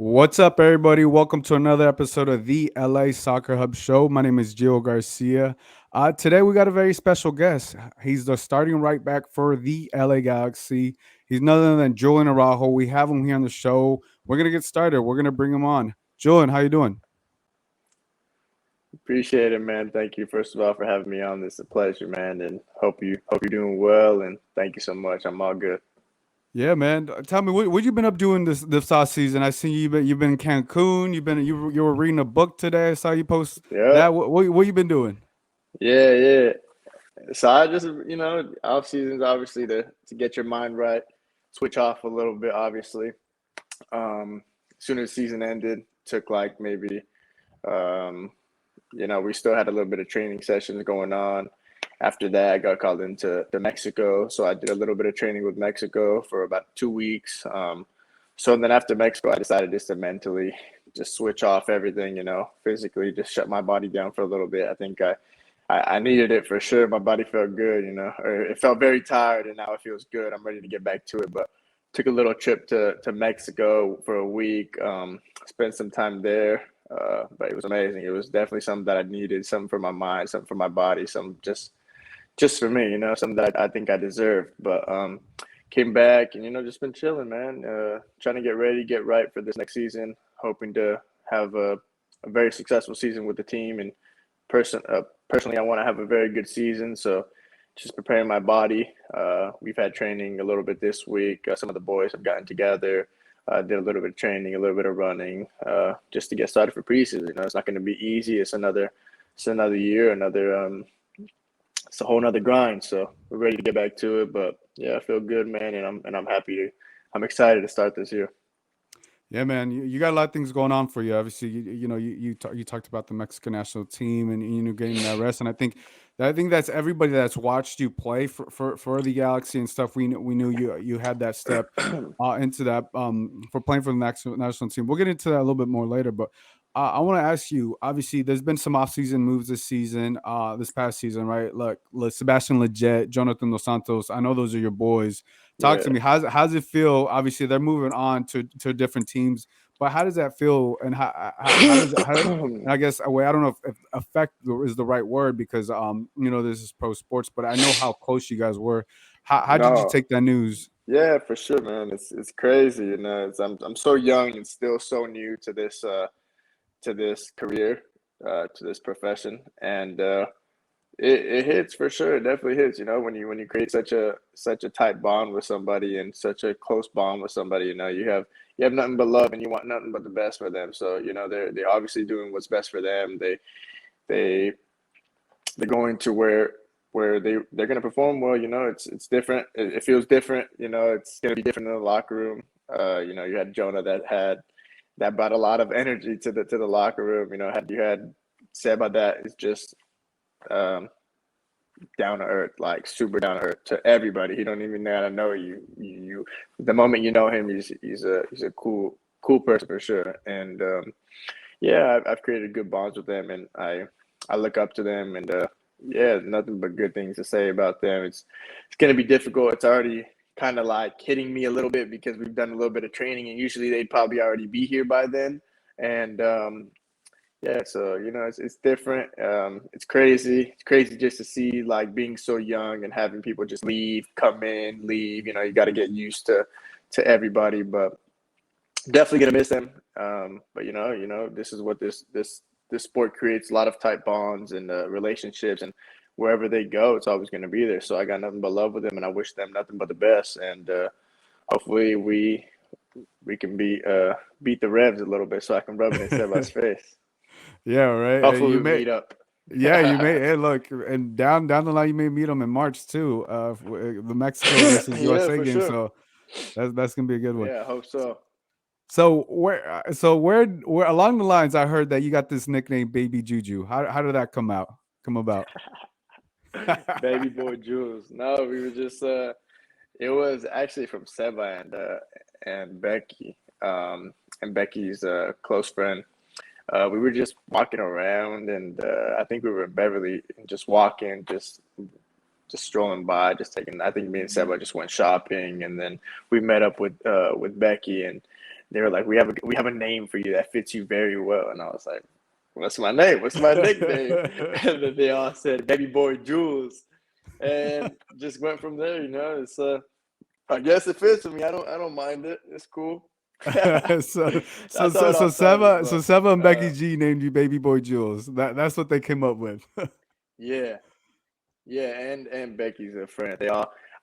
What's up, everybody? Welcome to another episode of the LA Soccer Hub Show. My name is Gio Garcia. Today, we got a very special guest. He's the starting right back for the LA Galaxy. He's none other than Julian Araujo. We have him here on the show. We're gonna get started. We're gonna bring him on. Julian, how you doing? Appreciate it, man. Thank you, first of all, for having me on. This is a pleasure, man, and hope you're doing well. And thank you so much. I'm all good. Yeah, man. Tell me what you been up doing this off season. I see you've been in Cancun. You were reading a book today. I saw you post Yeah, that. What you been doing? yeah. So I just, off seasons obviously to get your mind right, switch off a little bit. Obviously, as soon as the season ended, took like maybe um, we still had a little bit of training sessions going on. After that, I got called to Mexico. So I did a little bit of training with Mexico for about 2 weeks. So then after Mexico, I decided just to mentally just switch off everything, physically just shut my body down for a little bit. I think I needed it for sure. My body felt good, or it felt very tired, and now it feels good. I'm ready to get back to it. But took a little trip to Mexico for a week, spent some time there. But it was amazing. It was definitely something that I needed, something for my mind, something for my body, something just for me, something that I think I deserved. But came back and just been chilling, man. Trying to get ready, get right for this next season. Hoping to have a very successful season with the team. And personally, I want to have a very good season. So just preparing my body. We've had training a little bit this week. Some of the boys have gotten together. Did a little bit of training, a little bit of running, just to get started for preseason. It's not going to be easy. It's another year, it's a whole nother grind. So we're ready to get back to it. But yeah, I feel good, man, and I'm happy I'm excited to start this year. Yeah, man, you got a lot of things going on for you. Obviously, you talked about the Mexican national team and getting that rest, and I think that's everybody that's watched you play for the Galaxy and stuff. We knew you had that step into that for playing for the national team. We'll get into that a little bit more later, but I want to ask you. Obviously, there's been some offseason moves this season, this past season, right? Look, Sebastian Lleget, Jonathan Dos Santos. I know those are your boys. Talk to Yeah. me. How's it feel? Obviously, they're moving on to different teams, but how does that feel? And how does it? And I guess I don't know if affect is the right word because this is pro sports, but I know how close you guys were. How did you No. take that news? Yeah, for sure, man. It's crazy, I'm so young and still so new to this career, to this profession, and it hits for sure. It definitely hits. When you create such a tight bond with somebody and such a close bond with somebody, you have nothing but love and you want nothing but the best for them. So they're obviously doing what's best for them. They they're going to where they're going to perform well. It's different. It feels different. It's going to be different in the locker room. You had Jonah that brought a lot of energy to the locker room. You had Seba that is just um, down to earth, like super down to earth to everybody. He don't even gotta know you. The moment you know him, he's a cool person for sure. And yeah, I've created good bonds with them, and I look up to them, and yeah, nothing but good things to say about them. It's gonna be difficult. It's already kind of like hitting me a little bit because we've done a little bit of training, and usually they'd probably already be here by then. And yeah, so it's different. It's crazy. It's crazy just to see like being so young and having people just leave, come in, leave. You got to get used to everybody, but definitely gonna miss them. But this is what this sport creates a lot of tight bonds and relationships, and wherever they go, it's always gonna be there. So I got nothing but love with them, and I wish them nothing but the best. And hopefully we can beat the Revs a little bit, so I can rub it in Seba's face. Yeah, right. Hopefully You we may. meet up. Yeah, you may. Hey, look, and down the line, you may meet them in March too. The Mexico versus Yeah, USA for game. sure. So that's gonna be a good one. Yeah, I hope so. So where along the lines, I heard that you got this nickname, Baby Juju. How did that come about? Baby boy Jules. No, we were just it was actually from Seba and Becky. And Becky's close friend. We were just walking around, and I think we were in Beverly, and just walking, just strolling by, just taking. I think me and Seba just went shopping, and then we met up with Becky, and they were like, we have a name for you that fits you very well. And I was like, what's my name? What's my nickname? And then they all said Baby Boy Jules, and just went from there. It's I guess it fits with me. I don't mind it. It's cool. so That's how it all started. So But Seba and Becky G named you Baby Boy Jules. That's what they came up with. yeah, yeah, and Becky's a friend.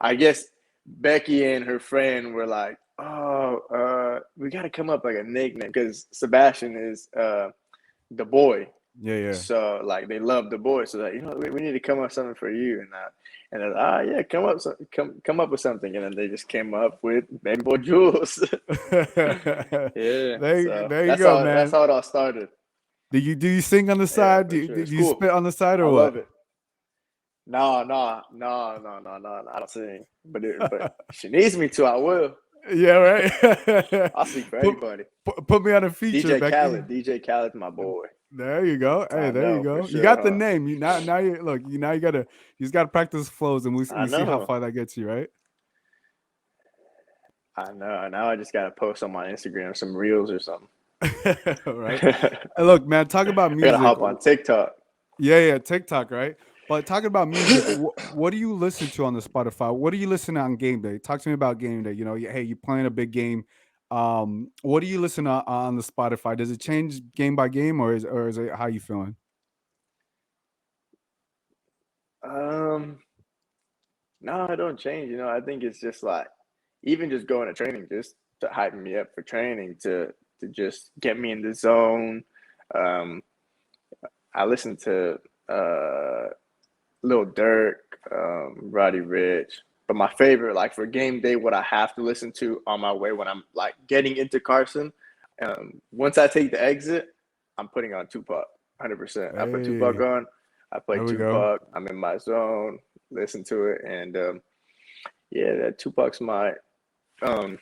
I guess Becky and her friend were like, oh, we got to come up like a nickname because Sebastian is the boy. Yeah. So like they love the boy. So like, we need to come up with something for you. And they're like, yeah, come up with something. And then they just came up with Baby Boy Jules. Yeah. So There you go, that's man. how it all started. Do you sing on the Yeah, side? for sure. Do It's you cool. spit on the side I or what? love it. No. I don't sing. But she needs me to, I will. Yeah, right. I'll sing for put, anybody. put me on a feature, DJ Becky. Khaled. DJ Khaled's my boy. There you go. Hey, I there you know for go. You sure, got the huh? name. You now you look. You just gotta practice flows, and I we see how know. far that gets you, right? I know. Now I just gotta post on my Instagram some reels or something. Right. I Hey, look, man. Talk about gotta music. hop on TikTok. Yeah, TikTok, right? But talking about music, what do you listen to on the Spotify? What do you listen to on game day? Talk to me about game day. Hey, you're playing a big game. What do you listen to on the Spotify? Does it change game by game, or is it how you feeling? Um, no, I don't change. I think it's just like even just going to training just to hype me up for training to just get me in the zone. Um, I listen to Lil Durk, Roddy Rich. But my favorite, like for game day, what I have to listen to on my way when I'm like getting into Carson, once I take the exit, I'm putting on Tupac, 100%. I put Tupac Hey, on, I play there we go. Tupac, I'm in my zone, listen to it, and yeah, that Tupac's um,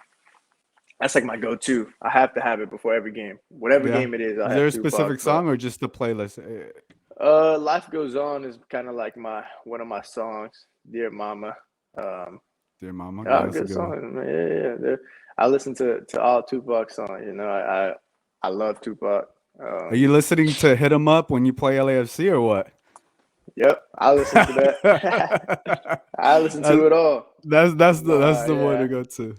that's like my go-to. I have to have it before every game, whatever Yeah. game it is. I Is there have a specific Tupac, but song or just the playlist? Life Goes On is kind of like one of my songs, Dear Mama. Um, Dear Mama, yeah, Oh, that's a good good one. song, man. Yeah. I listen to all Tupac songs. I love Tupac. Are you listening to Hit 'Em Up when you play LAFC or what? Yep, I listen to that. I listen that's to it all. that's Nah, the one to yeah. go to.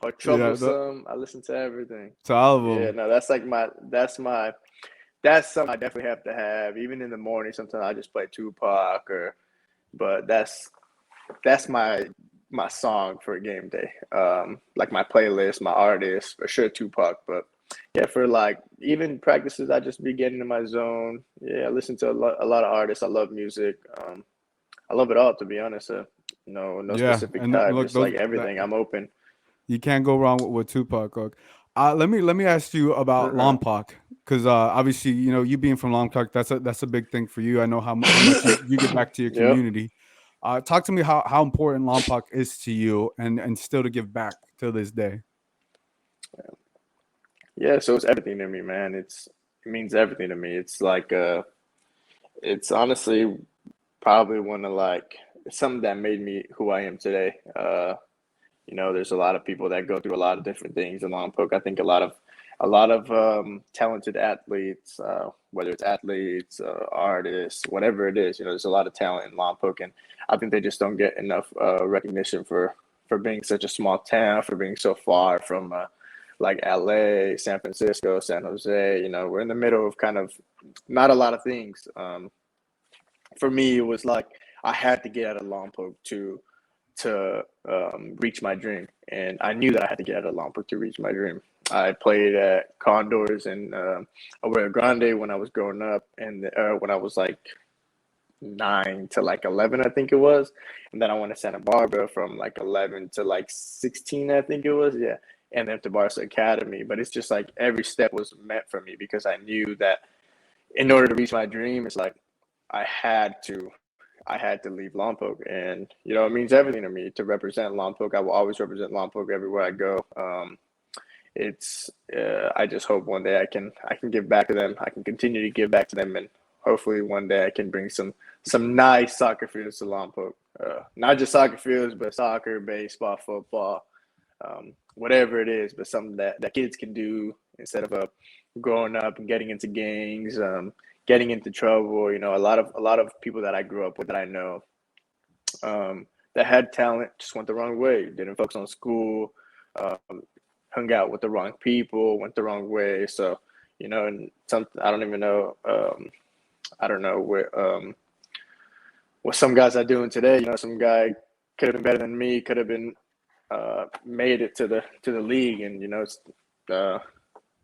Or Yeah, Troublesome. I listen to everything. to all of Yeah, them. no, that's something I definitely have to have. Even in the morning, sometimes I just play Tupac but that's my song for game day. Like my playlist, my artist, for sure Tupac. But yeah, for like even practices, I just be getting in my zone. Yeah, I listen to a lot of artists. I love music. I love it all, to be honest. No Yeah, specific and type, look, just like everything. I'm open. you can't go wrong with Tupac. Look, let me ask you about Uh-uh. Lompoc, because obviously you being from Lompoc, that's a big thing for you. I know how much you get back to your Yep. community. Talk to me how important Lompoc is to you, and still to give back to this day. Yeah, so it's everything to me, man. It means everything to me. It's like it's honestly probably one of like something that made me who I am today. There's a lot of people that go through a lot of different things in Lompoc. I think a lot of talented athletes, whether it's athletes, artists, whatever it is. There's a lot of talent in Lompoc, and I think they just don't get enough recognition for being such a small town, for being so far from like LA, San Francisco, San Jose. We're in the middle of kind of not a lot of things. For me, it was like I had to get out of Lompoc to reach my dream, and I knew that I had to get out of Lompoc to reach my dream. I played at Condors and Arroyo Grande when I was growing up, and when I was like 9 to like 11, I think it was, and then I went to Santa Barbara from like 11 to like 16, I think it was, yeah, and then to Barca Academy. But it's just like every step was meant for me because I knew that in order to reach my dream, it's like I had to I had to leave Lompoc, and it means everything to me to represent Lompoc. I will always represent Lompoc everywhere I go. It's I just hope one day I can give back to them. I can continue to give back to them, and hopefully one day I can bring some nice soccer fields to Lompoc. Not just soccer fields, but soccer, baseball, football. whatever it is, but something that kids can do instead of growing up and getting into gangs, getting into trouble. You know, a lot of people that I grew up with that I know, that had talent just went the wrong way. Didn't focus on school, um, hung out with the wrong people, went the wrong way. So, you know, and some I don't even know. I don't know what some guys are doing today. You know, some guy could have been better than me, could have been made it to the league, and you know, it's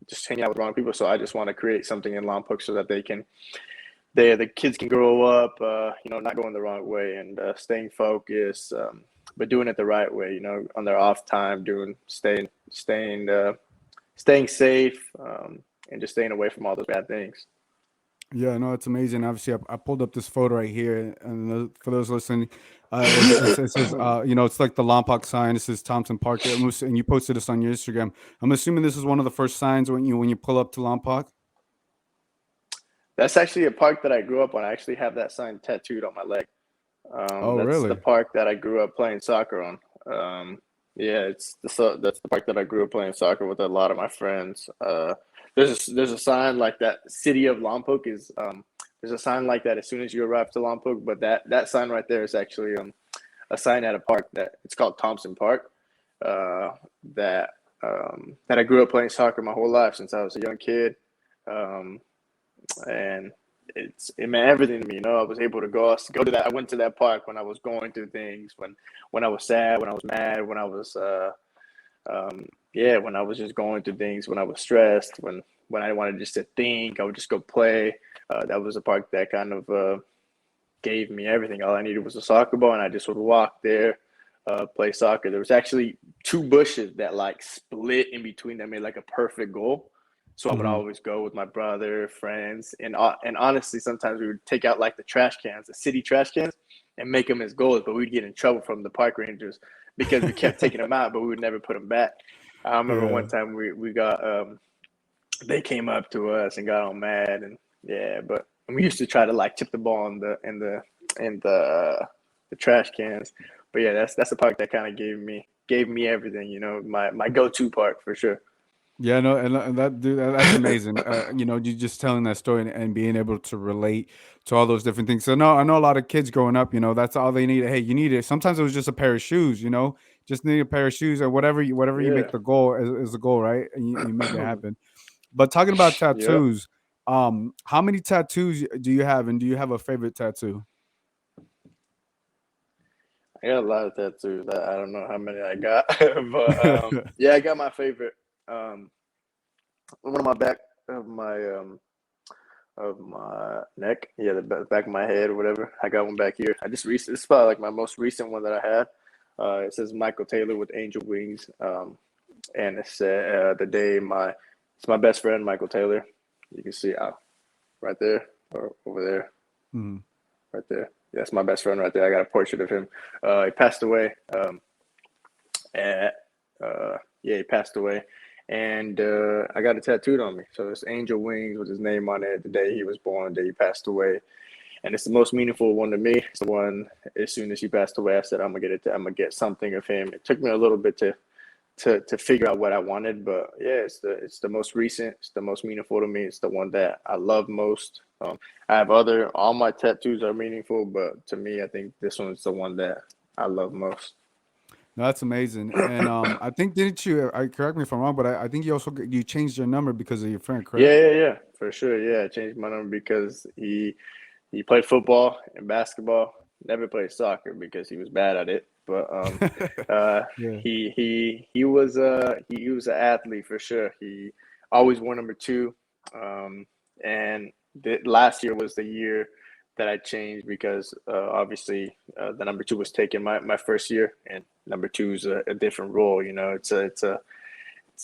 just hanging out with the wrong people. So I just want to create something in Lompoc so that the kids can grow up, you know, not going the wrong way and staying focused, but doing it the right way. You know, on their off time, staying safe, and just staying away from all those bad things. Yeah, no, it's amazing. Obviously, I pulled up this photo right here, and for those listening, it says, you know, it's like the Lompoc sign. It says Thompson Park, and you posted this on your Instagram. I'm assuming this is one of the first signs when you pull up to Lompoc. That's actually a park that I grew up on. I actually have that sign tattooed on my leg. Oh, That's the really? park that I grew up playing soccer on. Yeah, that's the park that I grew up playing soccer with a lot of my friends. There's a sign like that. City of Lompoc is there's a sign like that as soon as you arrive to Lompoc, but that sign right there is actually a sign at a park that it's called Thompson Park. Uh, that that I grew up playing soccer my whole life since I was a young kid. Um, and it meant everything to me. You know, I was able to go to that. I went to that park when I was going through things, when I was sad, when I was mad, when I was yeah, when I was just going through things, when I was stressed, when I wanted just to think, I would just go play. That was a park that kind of gave me everything. All I needed was a soccer ball, and I just would walk there, play soccer. There was actually two bushes that like split in between that made like a perfect goal. So I would Hmm. always go with my brother, friends, and honestly, sometimes we would take out like the trash cans, the city trash cans, and make them as goals. But we'd get in trouble from the park rangers because we kept taking them out, but we would never put them back. I remember Yeah. one time we got they came up to us and got all mad, and yeah, but we used to try to like tip the ball in the trash cans. But yeah, that's the park that kind of gave me everything. You know, my go to park for sure. Yeah, no, and that dude, that's amazing. You know, you just telling that story and being able to relate to all those different things. So no, I know a lot of kids growing up, you know, that's all they need. Hey, you need it. Sometimes it was just a pair of shoes, you know, just need a pair of shoes or whatever you make Yeah. the goal is the goal, right? And you make it happen. But talking about Yep. tattoos, how many tattoos do you have, and do you have a favorite tattoo? I got a lot of tattoos. I don't know how many I got, but yeah, I got my favorite. Um, one on my back of my neck. Yeah, the back of my head or whatever. I got one back here. I just recent. This is probably like my most recent one that I had. It says Michael Taylor with angel wings. And it said it's my best friend Michael Taylor. You can see right there or over there, Mhm. right there. Yeah, that's my best friend right there. I got a portrait of him. He passed away. At Yeah, he passed away, and I got it tattooed on me. So it's angel wings with his name on it. The day he was born, the day he passed away, and it's the most meaningful one to me. It's the one as soon as he passed away, I said I'm gonna get it. I'm gonna get something of him. It took me a little bit to figure out what I wanted, but yeah, it's the most recent. It's the most meaningful to me. It's the one that I love most. I have all my tattoos are meaningful, but to me, I think this one's the one that I love most. No, that's amazing. And I think didn't you? I correct me if I'm wrong, but I think you also you changed your number because of your friend, correct? Yeah, for sure. Yeah, I changed my number because he played football and basketball. Never played soccer because he was bad at it. But Yeah. he was an athlete for sure. He always wore number two. And last year was the year that I changed because obviously the number two was taken my first year, and number two is a different role. You know, it's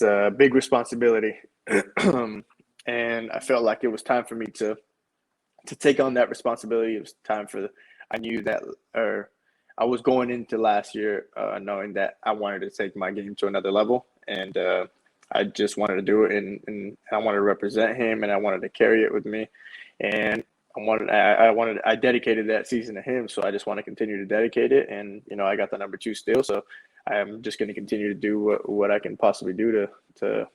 a big responsibility, and I felt like it was time for me to take on that responsibility. It was time for I knew that or I was going into last year knowing that I wanted to take my game to another level, and I just wanted to do it, and I wanted to represent him, and I wanted to carry it with me, and I dedicated that season to him, so I just want to continue to dedicate it, and you know I got the number two still, so I'm just going to continue to do what I can possibly do to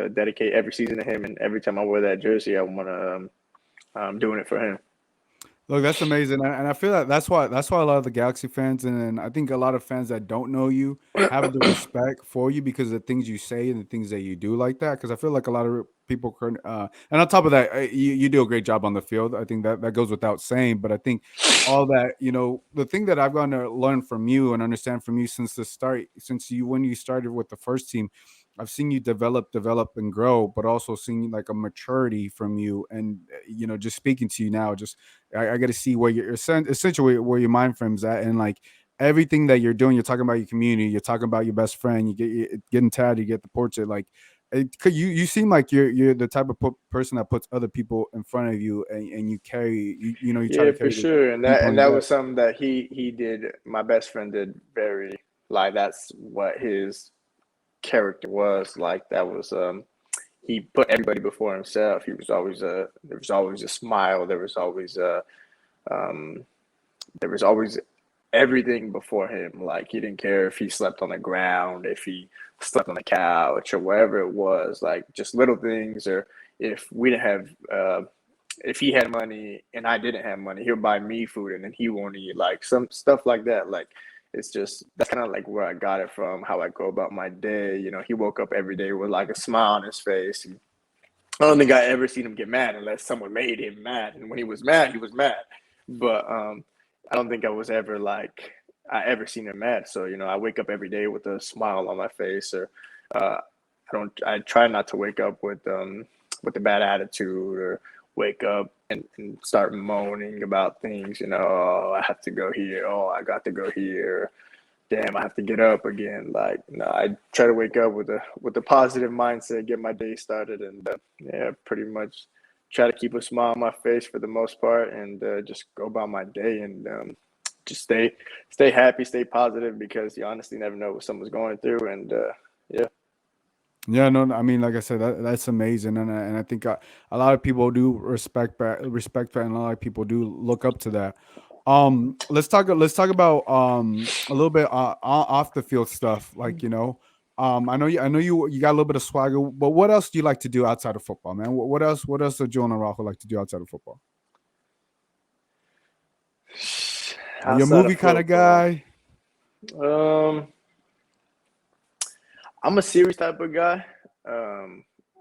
dedicate every season to him. And every time I wear that jersey, I want to I'm doing it for him. Look, that's amazing, and I feel that that's why a lot of the Galaxy fans and I think a lot of fans that don't know you have the respect for you because of the things you say and the things that you do like that. Because I feel like a lot of people and on top of that, you do a great job on the field. I think that goes without saying. But I think all that the thing that I've gotten to learn from you and understand from you since the start, since you when you started with the first team. I've seen you develop, and grow, but also seeing like a maturity from you, and just speaking to you now, just I got to see where you're essentially where your mind frame's at, and like everything that you're doing. You're talking about your community. You're talking about your best friend. You getting tatted. You get the portrait. Like you seem like you're the type of person that puts other people in front of you, and you carry you try Yeah, to for carry the sure. And people on that your back. was something that he did. My best friend did very like that's what his character was like. That was he put everybody before himself. He was always there was always a smile. Um there was always everything before him. Like he didn't care if he slept on the ground, if he slept on the couch or wherever it was, like just little things. Or if we didn't have if he had money and I didn't have money, he'll buy me food and then he won't eat. Like some stuff like that. Like it's just that's kind of like where I got it from, how I go about my day. He woke up every day with like a smile on his face. And I don't think I ever seen him get mad unless someone made him mad. And when he was mad, he was mad. But I don't think I was ever like I ever seen him mad. So I wake up every day with a smile on my face, or I try not to wake up with a bad attitude, or wake up and start moaning about things. Oh, I have to go here. Oh, I got to go here. Damn, I have to get up again. Like, no, I try to wake up with a positive mindset, get my day started, and yeah, pretty much try to keep a smile on my face for the most part, and just go about my day, and just stay happy, stay positive, because you honestly never know what someone's going through, and yeah. Yeah, no, I mean, like I said, that's amazing, and I think a lot of people do respect that, and a lot of people do look up to that. Let's talk about a little bit off the field stuff, like I know you got a little bit of swagger, but what else do you like to do outside of football, man? What else does Julian Araujo like to do outside of football? Are you a Outside of movie kind of football, guy? um, I'm a series type of guy.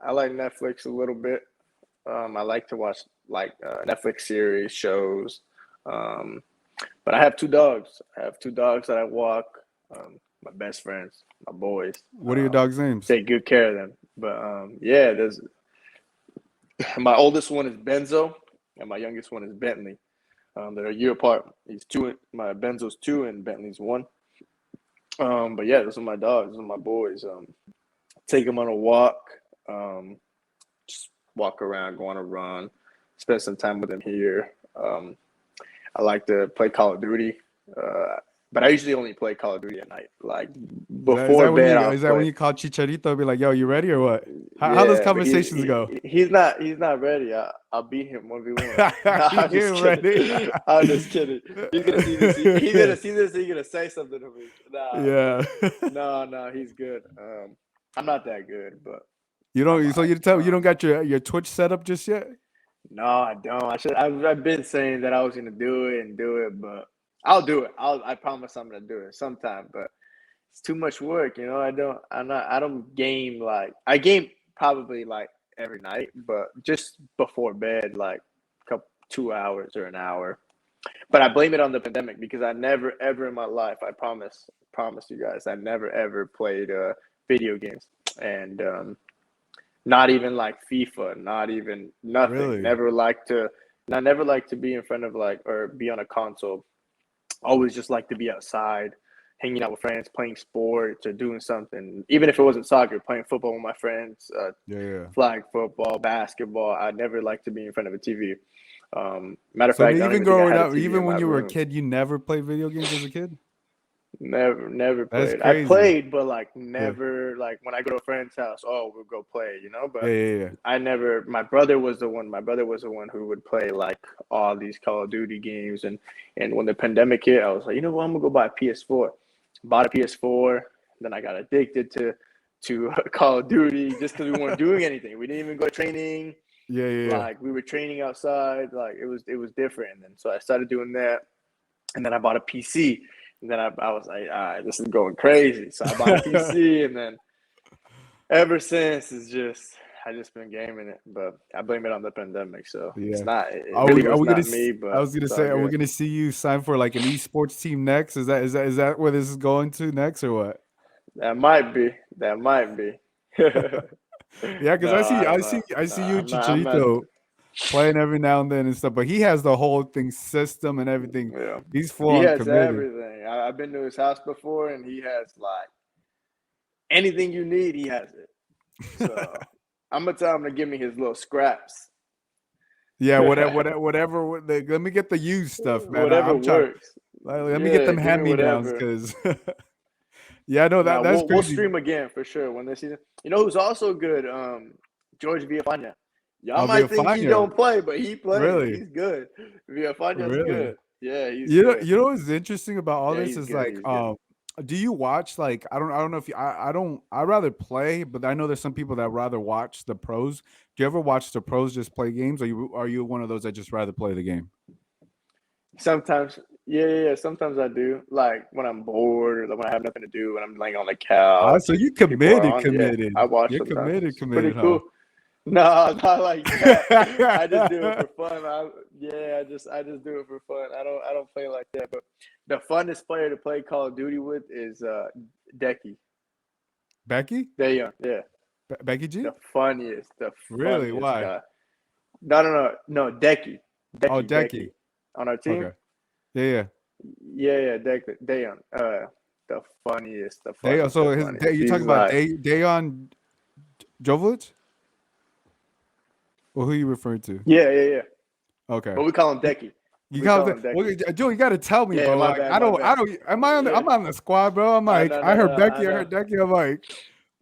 I like Netflix a little bit. I like to watch like Netflix series, shows. Um, but I have two dogs. I have two dogs that I walk. My best friends, my boys. What are your dog's names? Take good care of them. But yeah, there's my oldest one is Benzo, and my youngest one is Bentley. They're a year apart. He's two. My Benzo's two, and Bentley's one. But yeah, those are my dogs. Those are my boys. Take them on a walk. Um, just walk around, go on a run, spend some time with them here. I like to play Call of Duty, uh, but I usually only play Call of Duty at night. Like Is that is before that when bed, you I'll is that when play. you call Chicharito? Be like, yo, you ready or what? How those Yeah, but conversations go? he's not ready. I'll beat him 1v1. No, I'm just You kidding. ready? I'm just kidding. He's gonna see this. He's gonna see this. He's gonna say something to me. Nah, but Yeah. no, he's good. I'm not that good, but You I'm don't. So alright. you tell you don't got your Twitch set up just yet? No, I don't. I should. I've been saying that I was gonna do it and do it, but I'll do it. I promise I'm gonna do it sometime. But it's too much work, I don't. I'm not. I don't game like I game probably like every night, but just before bed, like a couple 2 hours or an hour. But I blame it on the pandemic because I never ever in my life, I promise you guys, I never ever played video games, and not even like FIFA, not even nothing. Really? Never like to. I never like to be in front of like or be on a console. Always just like to be outside, hanging out with friends, playing sports or doing something. Even if it wasn't soccer, playing football with my friends, Yeah, yeah. flag football, basketball. I never like to be in front of a TV. Matter of So fact, I don't even even think I growing had a up, TV even in my when you were a room. kid, you never played video games as a kid? Never That's played. I crazy. played, but like Yeah. never like when I go to a friend's house, oh, we'll go play. Yeah, But yeah, yeah. I never my brother was the one. My brother was the one who would play like all these Call of Duty games, and when the pandemic hit, I was like, you know what, I'm gonna go buy a PS4. bought a PS4. Then I got addicted to Call of Duty just because we weren't doing anything. We didn't even go to training. Yeah, yeah, yeah. Like we were training outside. Like it was different. And then so I started doing that. And then I bought a PC. And then I was like, all right, this is going crazy. So I bought a PC, and then ever since I just been gaming it. But I blame it on the pandemic. So Yeah. it's not. It Are really we was gonna? not me. I But was gonna it's all say, are we good. gonna see you sign for like an esports team next? Is that where this is going to next, or what? That might be. That might be. Yeah, because No, I don't know. I No, see you, I'm not. Chicharito, playing every now and then and stuff. But he has the whole thing system and everything. Yeah. He's full He on has committed. everything. I've been to his house before, and he has like anything you need. He has it. So I'm gonna tell him to give me his little scraps. Yeah, let me get the used stuff, man. Whatever I'm trying. works. Let me get Yeah, them give me hand me downs, whatever. because yeah, no, Now that's we'll crazy. stream again for sure when this season. You know who's also good? George Villafana. Y'all I'll be a might think he Fano. don't play, but he plays. Really, He's good. Villafana's really. good. Yeah, he's good. You know what's interesting about all Yeah, this he's is good. like, He's good. do you watch like I don't know if you, I don't I rather play, but I know there's some people that rather watch the pros. Do you ever watch the pros just play games, or are you one of those that just rather play the game? Sometimes, yeah. Sometimes I do. Like when I'm bored or when I have nothing to do, when I'm laying on the couch So and you people are committed, on. Yeah, I watch You're sometimes. committed, It's pretty huh? cool. No, not like that. I just do it for fun. I just do it for fun. I don't play like that. But the funnest player to play Call of Duty with is Decky. Becky, Dayon. Yeah, Becky G. the Really? funniest Why? guy. No. Decky, Oh, Becky Decky. on our team. Okay. Yeah, yeah. Yeah, Dayon. The They funniest, the so funniest. you He's talking about like, Dayon Jovic, or who you referring to? yeah. Okay. But we call him Decky. You We got call the him well, Decky. Joe, you got to tell me, Yeah, bro. my Like bad, my I bad. don't. Am I on Yeah. I'm on the squad, bro. I'm like, I heard I Becky. I know. heard Becky. I'm like,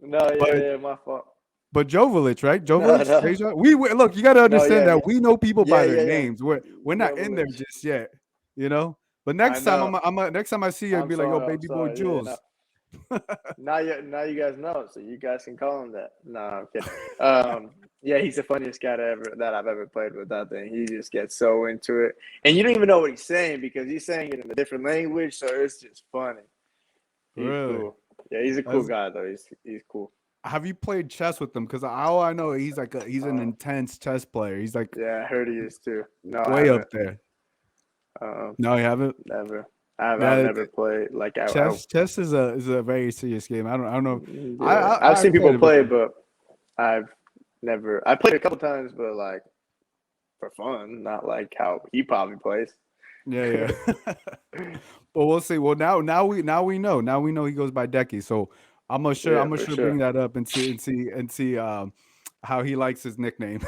No, but my fault. Jovic, right? No, Jovic, no. Deja. We look. You got to No, understand that we know people by their yeah. names. We're not in there Jovic. just yet, you know. But I next time know. next time I see you, I'd be like, yo, I'm baby boy sorry. Yeah, no. Jules. Now you guys know, so you guys can call him that. No, I'm kidding. Yeah, he's the funniest guy that I've ever played with. That thing, he just gets so into it, and you don't even know what he's saying because he's saying it in a different language, so it's just funny. He's Really? cool. Yeah, he's a cool That's, guy though. He's cool. have you played chess with them? Because all I know, he's an Um, intense chess player. He's like yeah, I heard he is too. No, I way up haven't. there. Um, No, you haven't. Never. I've That never played like chess is a very serious game. I don't know. yeah. I've I seen played people it play, before. but I've never. I played a couple times, but like for fun, not like how he probably plays. Yeah, yeah. But we'll see. Well, now we know. Now we know he goes by Decky. So Yeah, I'm for sure bring sure. that up and see how he likes his nickname.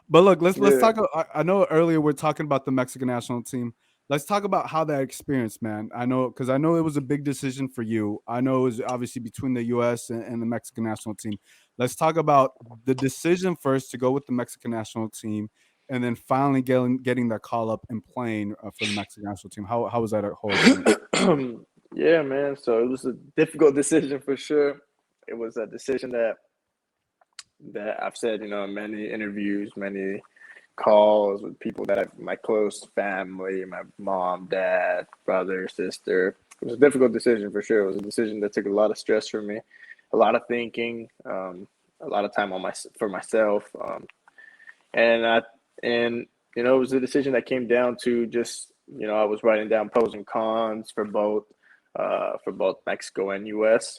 But look, let's Yeah. talk. I know earlier we're talking about the Mexican national team. Let's talk about how that experience, man. I know because I know it was a big decision for you. I know it was obviously between the U.S. and the Mexican national team. Let's talk about the decision first to go with the Mexican national team, and then finally getting that call up and playing for the Mexican national team. How was that whole experience? Yeah, man. So it was a difficult decision for sure. It was a decision that I've said, in many interviews, many calls with people that have my close family, my mom, dad, brother, sister. It was a difficult decision for sure. It was a decision that took a lot of stress from me, a lot of thinking, a lot of time for myself, and I and it was a decision that came down to just I was writing down pros and cons for both Mexico and U.S.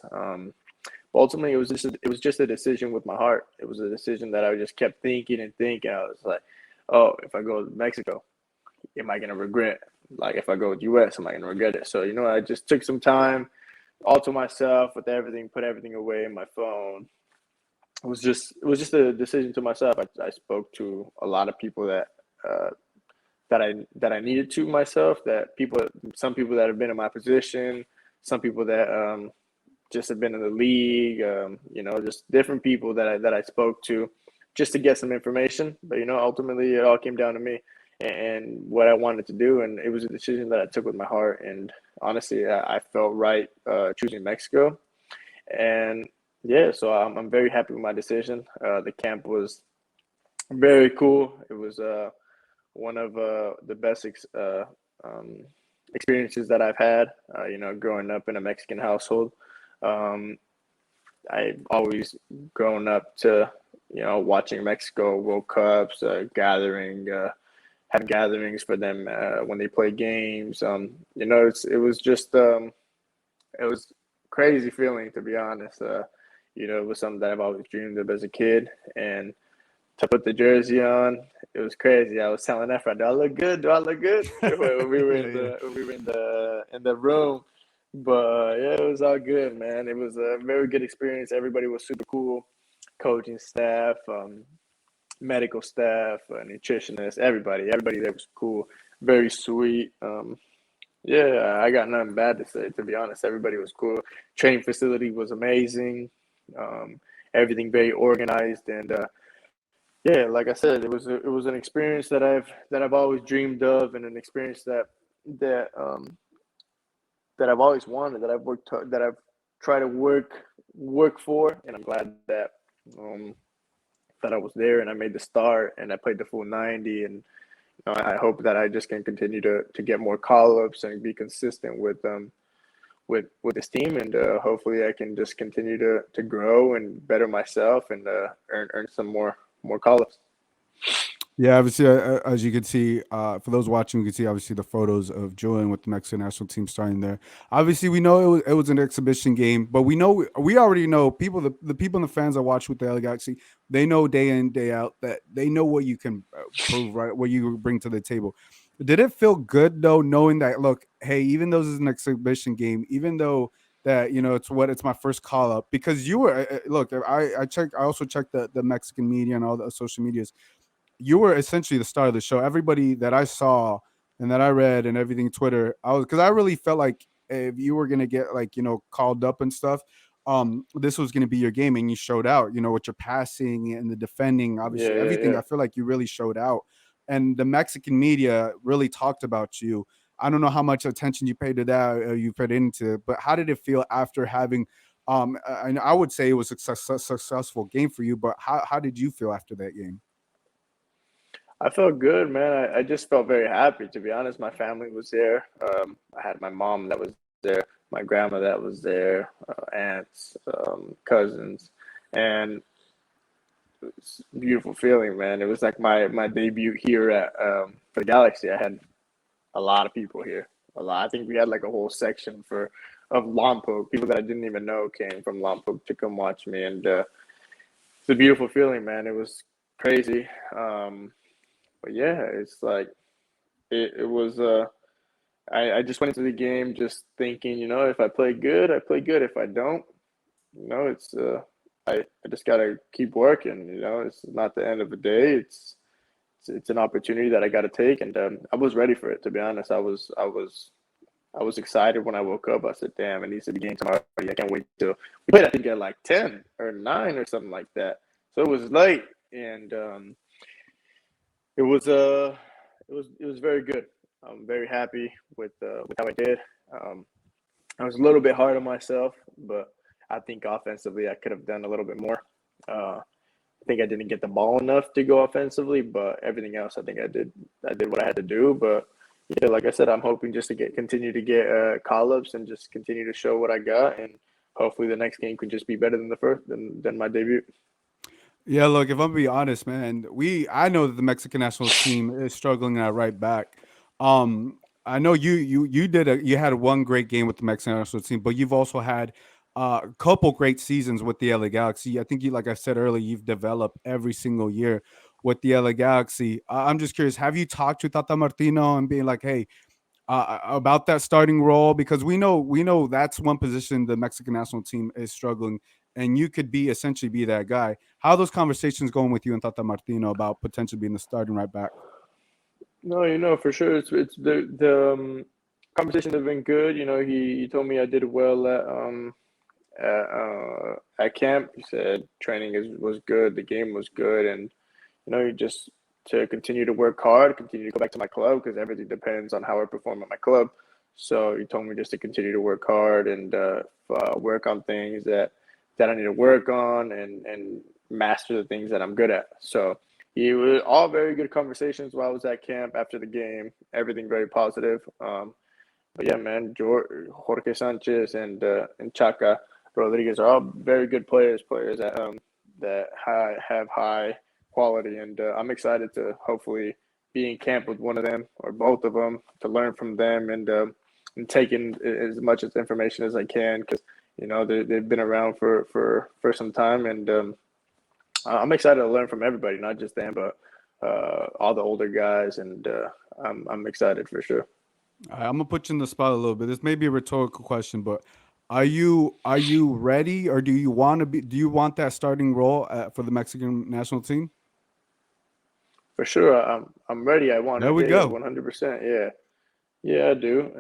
But ultimately, it was just a decision with my heart. It was a decision that I just kept thinking and thinking. I was like, oh, if I go to Mexico, am I gonna regret? Like if I go to US, am I gonna regret it? So I just took some time all to myself with everything, put everything away in my phone. It was just a decision to myself. I spoke to a lot of people uh, that I needed to myself. Some people that have been in my position, some people that just have been in the league. Just different people that I spoke to, just to get some information. But ultimately, it all came down to me. and what I wanted to do, and it was a decision that I took with my heart. And honestly, I felt right choosing Mexico, and yeah, so I'm very happy with my decision. The camp was very cool. It was one of the best um, experiences that I've had. Growing up in a Mexican household, um, I've always grown up to watching Mexico World Cups, have gatherings for them when they play games. It was crazy feeling, to be honest. It was something that I've always dreamed of as a kid, and to put the jersey on, it was crazy. I was telling Efra, "Do I look good? Do I look good?" When we were Yeah, in yeah. the room, but yeah, it was all good, man. It was a very good experience. Everybody was super cool, coaching staff, medical staff, nutritionists, everybody there was cool, very sweet. Yeah, I got nothing bad to say, to be honest. Everybody was cool. Training facility was amazing. Um, Everything very organized, and yeah, like I said, it was an experience that I've always dreamed of, and an experience that um, that I've always wanted, that I've tried to work for, and I'm glad um, that I was there and I made the start and I played the full 90, and I hope that I just can continue to get more call ups and be consistent with this team, and hopefully I can just continue to grow and better myself, and earn some more call ups. Yeah, obviously, as you can see, for those watching, you can see obviously the photos of Julian with the Mexican national team starting there. Obviously, we know it was an exhibition game, but we already know people, the people and the fans that watch with the LA Galaxy, they know day in day out that they know what you can prove, right? What you bring to the table. Did it feel good though, knowing that look, hey, even though this is an exhibition game, even though that it's my first call up because you were look, I also checked the Mexican media and all the social medias. You were essentially the star of the show. Everybody that I saw and that I read and everything Twitter, I was because I really felt like if you were gonna get like called up and stuff, this was gonna be your game, and you showed out. With your passing and the defending, Yeah, obviously yeah, everything. yeah. I feel like you really showed out, and the Mexican media really talked about you. I don't know how much attention you paid to that, you put into it, but how did it feel after having? I would say it was a successful game for you, but how did you feel after that game? I felt good, man. I just felt very happy, to be honest. My family was there. I had my mom that was there, my grandma that was there, aunts, cousins, and it's a beautiful feeling, man. It was like my debut here at for the Galaxy. I had a lot of people here. A lot. I think we had like a whole section of Lompoc. People that I didn't even know came from Lompoc to come watch me, and it's a beautiful feeling, man. It was crazy. But yeah, it's like it was. I just went into the game just thinking, if I play good, I play good. If I don't, it's I just gotta keep working. It's not the end of the day. It's an opportunity that I got to take, and I was ready for it. To be honest, I was excited when I woke up. I said, "Damn, it needs to be game tomorrow. I can't wait till we played. I think at like 10 or 9 or something like that. So it was late, and it was it was very good. I'm very happy with how I did. Um, I was a little bit hard on myself, but I think offensively I could have done a little bit more. I think I didn't get the ball enough to go offensively, but everything else I think I did. I did what I had to do. But yeah, like I said, I'm hoping just to continue to get call ups and just continue to show what I got, and hopefully the next game could just be better than the first than my debut. Yeah, look, if I'm gonna be honest, man, I know that the Mexican national team is struggling at right back. I know you had one great game with the Mexican national team, but you've also had a couple great seasons with the LA Galaxy. I think like I said earlier, you've developed every single year with the LA Galaxy. I'm just curious, have you talked to Tata Martino and being like, hey, about that starting role because we know that's one position the Mexican national team is struggling, and you could be essentially be that guy. How are those conversations going with you and Tata Martino about potentially being the starting right back? No, for sure. It's the conversations have been good. He told me I did well at camp. He said training was good, the game was good, and he just to continue to work hard, continue to go back to my club because everything depends on how I perform at my club. So he told me just to continue to work hard and work on things that I need to work on and master the things that I'm good at. So he was all very good conversations while I was at camp after the game. Everything very positive. But yeah, man, Jorge Sanchez and Chaka Rodriguez are all very good players that have high quality, and I'm excited to hopefully be in camp with one of them or both of them to learn from them and take in as much as information as I can because they've been around for some time, and I'm excited to learn from everybody, not just them, but all the older guys, and I'm excited for sure. All right, I'm gonna put you in the spot a little bit. This may be a rhetorical question, but are you ready, or do you want to be? Do you want that starting role for the Mexican national team? For sure, I'm ready. I want There it. we Yeah, go. 100%. Yeah, yeah, I do.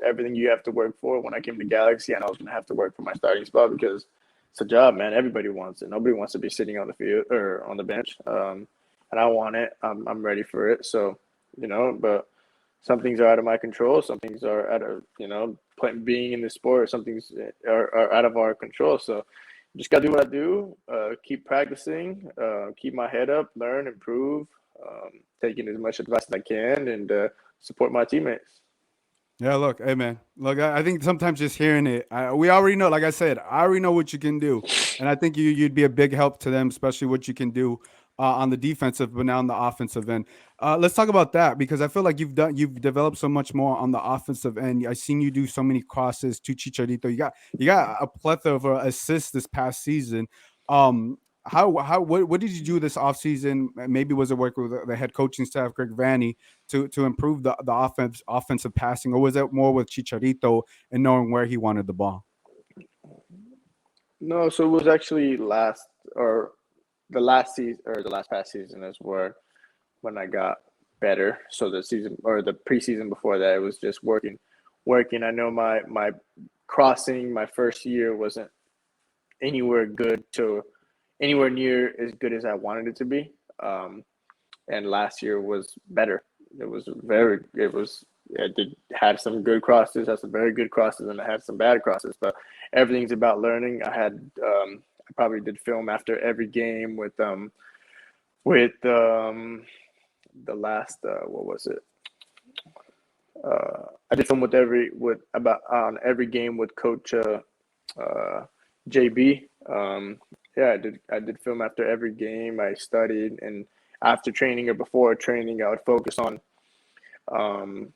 Everything you have to work for. When I came to Galaxy, I know I was gonna have to work for my starting spot because it's a job, man. Everybody wants it. Nobody wants to be sitting on the field or on the bench. And I want it. I'm ready for it. So, but some things are out of my control. Some things are out of being in the sport. Some things are out of our control. So just gotta do what I do. Keep practicing. Keep my head up. Learn, improve. Taking as much advice as I can, and support my teammates. Yeah, look, hey man, look, I think sometimes just hearing it, we already know. Like I said, I already know what you can do, and I think you'd be a big help to them, especially what you can do on the defensive, but now on the offensive end. Let's talk about that because I feel like you've developed so much more on the offensive end. I've seen you do so many crosses to Chicharito. You got a plethora of assists this past season. What did you do this offseason? Maybe was it work with the head coaching staff, Greg Vanny, to improve the offensive passing, or was it more with Chicharito and knowing where he wanted the ball? No, so it was actually last or the last season or the last past season is where when I got better. So the season or the preseason before that, it was just working. I know my crossing my first year wasn't anywhere good to anywhere near as good as I wanted it to be. And last year was better. It was, I did had some good crosses, had some very good crosses, and I had some bad crosses. But everything's about learning. I probably did film after every game with the last what was it? I did film with about on every game with Coach uh, JB. Yeah, I did film after every game. I studied, and after training or before training, I would focus on um,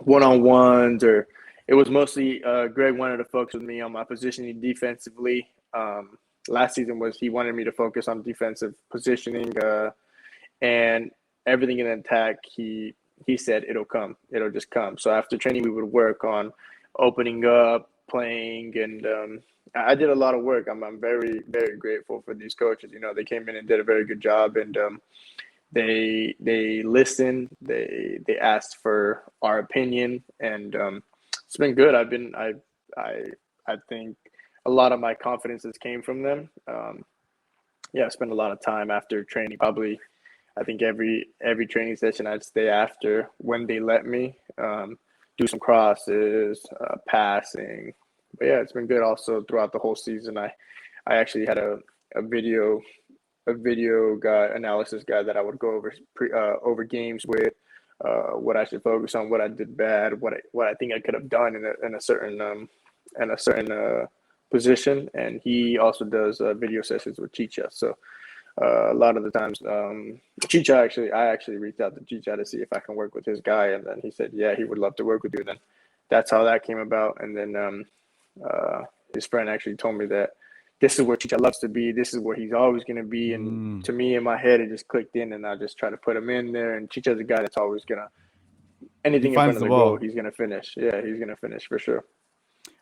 one on ones, or it was mostly Greg wanted to focus with me on my positioning defensively. Last season was he wanted me to focus on defensive positioning and everything in attack. He said it'll just come. So after training, we would work on opening up, playing, and I did a lot of work. I'm very very grateful for these coaches. They came in and did a very good job, and they listened. They asked for our opinion, and it's been good. I think a lot of my confidences came from them. Yeah, I spent a lot of time after training. Probably, I think every training session I'd stay after when they let me do some crosses, passing. But yeah, it's been good. Also throughout the whole season, I actually had a video a video guy, analysis guy that I would go over games with, what I should focus on, what I did bad, what I think I could have done in a certain position, and he also does video sessions with Chicha. So a lot of the times, Chicha I actually reached out to Chicha to see if I can work with his guy, and then he said, yeah, he would love to work with you. And then that's how that came about, and then his friend actually told me that this is where Chicha loves to be. This is where he's always going to be. And Mm. to me, in my head, it just clicked in, and I just try to put him in there. And Chicha's a guy that's always going to, He anything in front finds of the the goal, ball. he's going to finish. Yeah, he's going to finish for sure.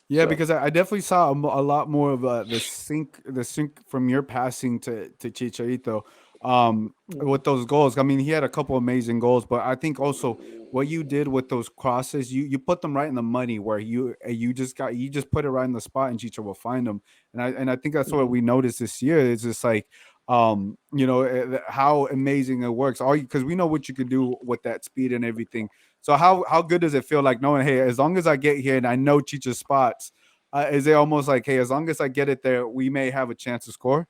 Yeah, So, because I definitely saw a lot more of the sync from your passing to Chicharito with those goals. I mean, he had a couple amazing goals, but I think also what you did with those crosses, you put them right in the money where you just put it right in the spot and Chicha will find them. And I think that's what we noticed this year. It's just like how amazing it works. All because we know what you can do with that speed and everything. So how good does it feel like knowing, hey, as long as I get here and I know Chicha's spots, is it almost like, hey, as long as I get it there, we may have a chance to score?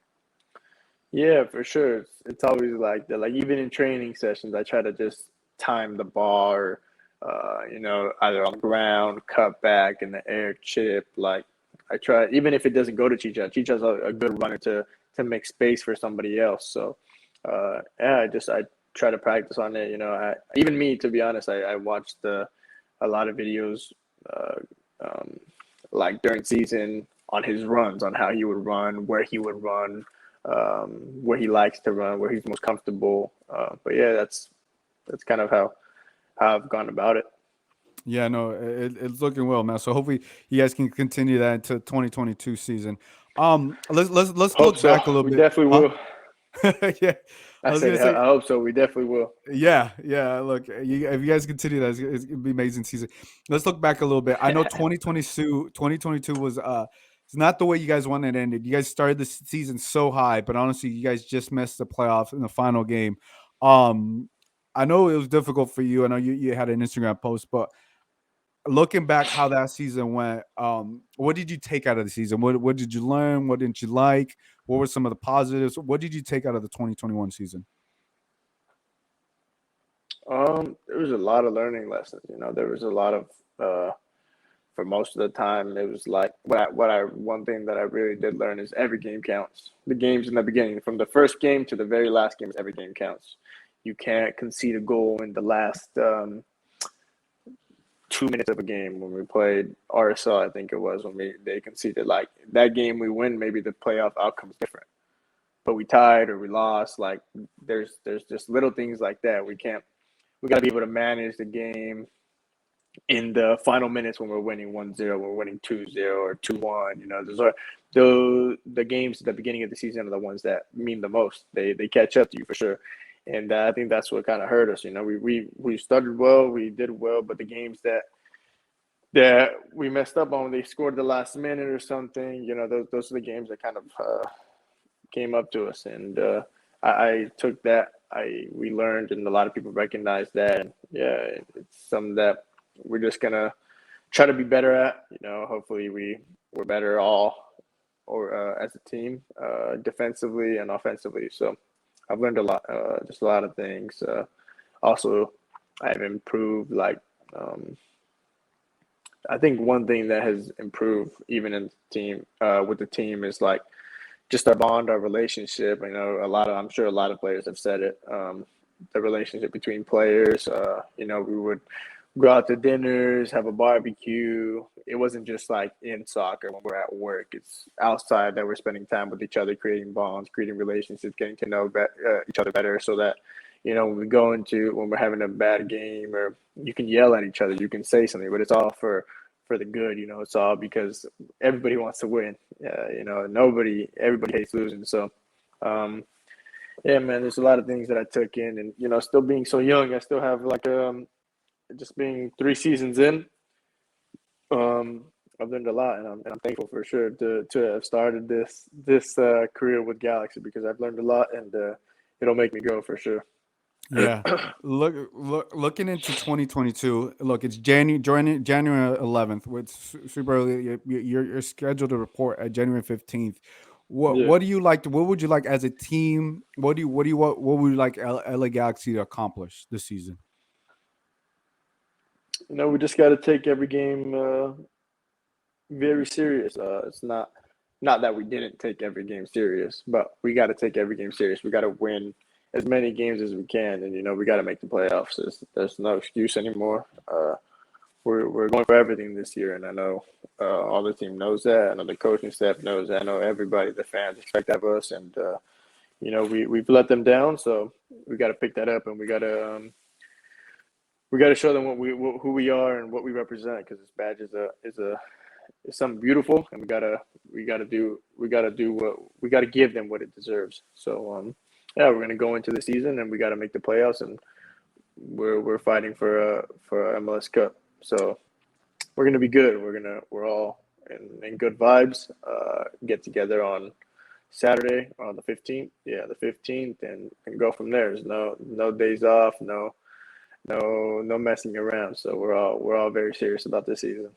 Yeah, for sure. It's always like that. Like even in training sessions, I try to just time the ball, or, either on the ground, cut back in the air, chip. Like I try, even if it doesn't go to Chicha. Chicha's a good runner to make space for somebody else. So, yeah, I try to practice on it. Even me, to be honest, I watched a lot of videos, uh, um, like during season on his runs, on how he would run, where he would run, where he likes to run, where he's most comfortable. But yeah, that's kind of how I've gone about it. Yeah, no, it's looking well, man. So hopefully you guys can continue that into 2022 season. Let's Hope look so. back a little We bit, definitely huh? will. Yeah, I I was said gonna say, I hope so. We definitely will. yeah, yeah. Look, if you guys continue that, it's gonna be amazing season. Let's look back a little bit. I know 2022 was it's not the way you guys wanted it ended. You guys started the season so high, but honestly, you guys just missed the playoffs in the final game. Um, I know it was difficult for you. I know you had an Instagram post, but looking back how that season went, what did you take out of the season? What did you learn? What didn't you like? What were some of the positives? What did you take out of the 2021 season? There was a lot of learning lessons. There was a lot of for most of the time it was like what I one thing that I really did learn is every game counts. The games in the beginning, from the first game to the very last game, every game counts. You can't concede a goal in the last 2 minutes of a game. When we played RSL, I think it was, when they conceded, like that game we win, maybe the playoff outcome is different, but we tied or we lost. Like there's just little things like that. We got to be able to manage the game in the final minutes when we're winning 1-0, we're winning 2-0 or 2-1. Those are the games at the beginning of the season are the ones that mean the most. They catch up to you for sure. And I think that's what kind of hurt us. We started well, we did well, but the games that we messed up on, they scored the last minute or something. Those are the games that kind of came up to us, and I took that. We learned, and a lot of people recognized that. And yeah, it's something that we're just gonna try to be better at. Hopefully we're better all or as a team, defensively and offensively. So I've learned a lot, just a lot of things. Also, I've improved. Like I think one thing that has improved even in the team, with the team, is like just our bond, our relationship. I'm sure a lot of players have said it. The relationship between players. We would go out to dinners, have a barbecue. It wasn't just like in soccer when we're at work. It's outside that we're spending time with each other, creating bonds, creating relationships, getting to know each other better, so that when we're having a bad game, or you can yell at each other, you can say something, but it's all for the good. It's all because everybody wants to win. Everybody hates losing. So, yeah, man, there's a lot of things that I took in, and still being so young, I still have like just being 3 seasons in. I've learned a lot, and I'm thankful for sure to have started this career with Galaxy, because I've learned a lot, and it'll make me grow for sure. Yeah. Looking into 2022. Look, it's January 11th. With super early. You're scheduled to report at January 15th. Yeah, What do you like? What would you like as a team? What would you like LA Galaxy to accomplish this season? we just got to take every game very serious. It's not that we didn't take every game serious, but we got to take every game serious. We got to win as many games as we can, and we got to make the playoffs. There's no excuse anymore. We're going for everything this year, and I know all the team knows that. I know the coaching staff knows that. I know everybody, the fans, expect that of us, and we've let them down, so we got to pick that up, and we got to show them who we are and what we represent, because this badge is something beautiful, and we gotta give them what it deserves. So yeah, we're gonna go into the season, and we gotta make the playoffs, and we're fighting for a MLS Cup. So we're gonna be good. We're all in good vibes. Get together on Saturday on the 15th. Yeah, the 15th, and go from there. There's no days off, no messing around. So we're all very serious about this season.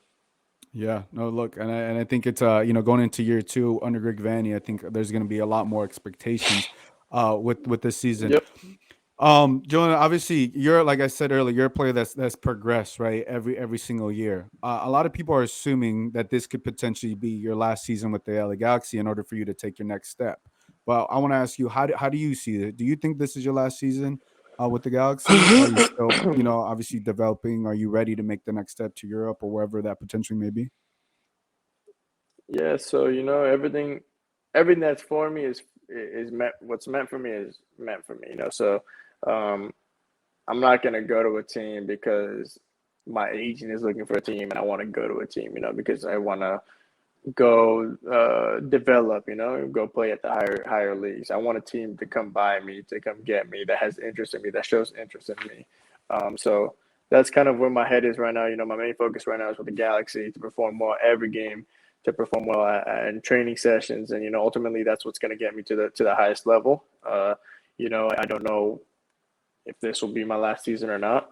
Yeah, no, look, and I think it's going into year two under Greg Vanny, I think there's going to be a lot more expectations with this season. Yep. Julian, obviously you're, like I said earlier, you're a player that's progressed, right? Every single year. A lot of people are assuming that this could potentially be your last season with the LA Galaxy in order for you to take your next step. But I want to ask you, how do you see it? Do you think this is your last season with the Galaxy? Are you still, obviously developing? Are you ready to make the next step to Europe or wherever that potentially may be? Yeah, so everything that's for me is meant. What's meant for me is meant for me. So um, I'm not gonna go to a team because my agent is looking for a team and I want to go to a team. Because I want to go develop. Go play at the higher leagues. I want a team to come by me, to come get me, that has interest in me, that shows interest in me. So that's kind of where my head is right now. My main focus right now is with the Galaxy, to perform well every game, to perform well in training sessions, and ultimately that's what's going to get me to the highest level. I don't know if this will be my last season or not.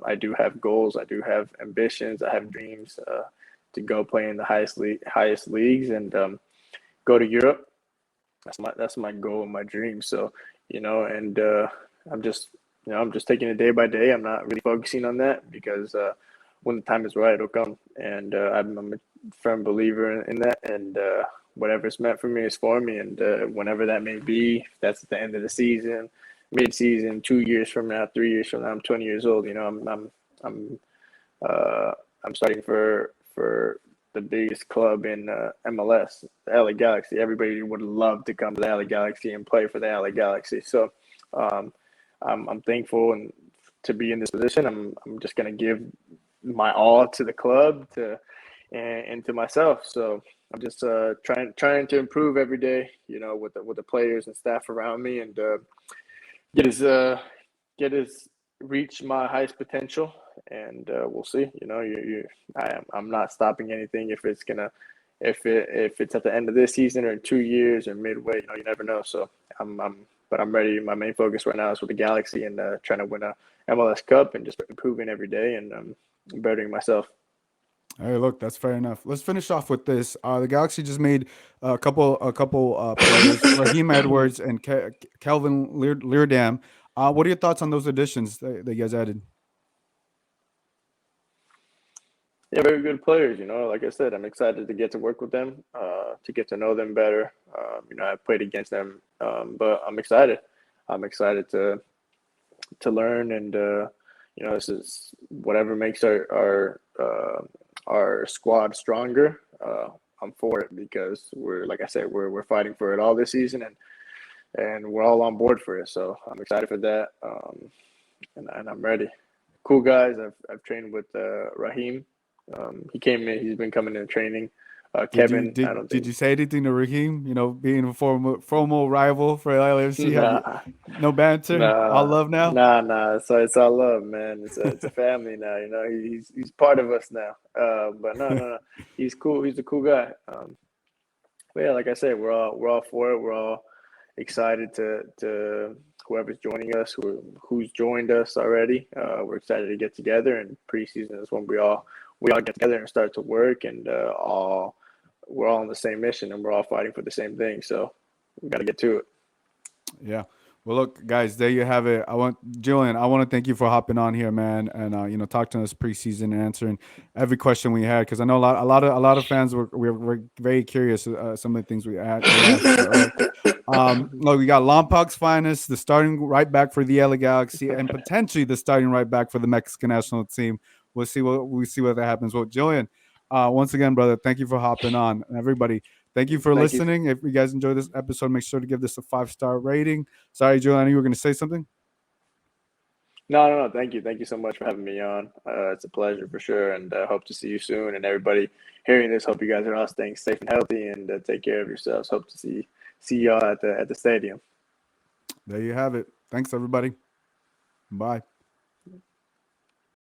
I do have goals, I do have ambitions, I have dreams to go play in the highest leagues, and go to Europe. That's my goal and my dream. So and I'm just I'm just taking it day by day. I'm not really focusing on that because when the time is right, it'll come. And I'm a firm believer in that. And whatever's meant for me is for me. And whenever that may be, if that's at the end of the season, mid-season, 2 years from now, 3 years from now, I'm 20 years old. I'm uh, I'm starting for the biggest club in MLS, the LA Galaxy. Everybody would love to come to the LA Galaxy and play for the LA Galaxy. So um, I'm thankful and to be in this position. I'm just gonna give my all to the club and to myself. So I'm just trying to improve every day. With the players and staff around me, and get his reach my highest potential, and we'll see. I'm not stopping anything. If it's at the end of this season or in 2 years or midway, you never know. So but I'm ready. My main focus right now is with the Galaxy, and trying to win a MLS Cup, and just improving every day, and bettering myself. Hey, look, that's fair enough. Let's finish off with this. The Galaxy just made a couple players, Raheem Edwards and Kelvin Leardam. What are your thoughts on those additions that you guys added? Yeah, very good players. Like I said, I'm excited to get to work with them, to get to know them better. I've played against them, but I'm excited. I'm excited to learn, and this is whatever makes our squad stronger. I'm for it because like I said, we're fighting for it all this season, and we're all on board for it. So I'm excited for that, and I'm ready. Cool guys. I've trained with Raheem. He came in. He's been coming in training. Did you Kevin, I did don't did think. you say anything to Raheem? Being a formal rival for LAFC, have you Nah, no banter? All nah, love now. nah. So it's all love, man. It's a family now. He's part of us now. But no. He's cool. He's a cool guy. But yeah, like I said, we're all for it. We're all excited to whoever's joining us, who's joined us already. We're excited to get together, and preseason is when we all get together and start to work, and we're all on the same mission, and we're all fighting for the same thing. So we got to get to it. Yeah. Well, look, guys, there you have it. Julian, I want to thank you for hopping on here, man, and talk to us preseason and answering every question we had, because I know a lot of fans were very curious some of the things we asked you. All right. Look, we got Lompoc's finest, the starting right back for the LA Galaxy, and potentially the starting right back for the Mexican national team. We'll see what that happens. Well, Julian, once again, brother, thank you for hopping on. And everybody, thank you for Thank you. listening. If you guys enjoyed this episode, make sure to give this a 5-star rating. Sorry, Julian, I knew you were going to say something. No. Thank you so much for having me on. It's a pleasure for sure, and hope to see you soon. And everybody hearing this, hope you guys are all staying safe and healthy, and take care of yourselves. Hope to see y'all at the stadium. There you have it. Thanks, everybody. Bye.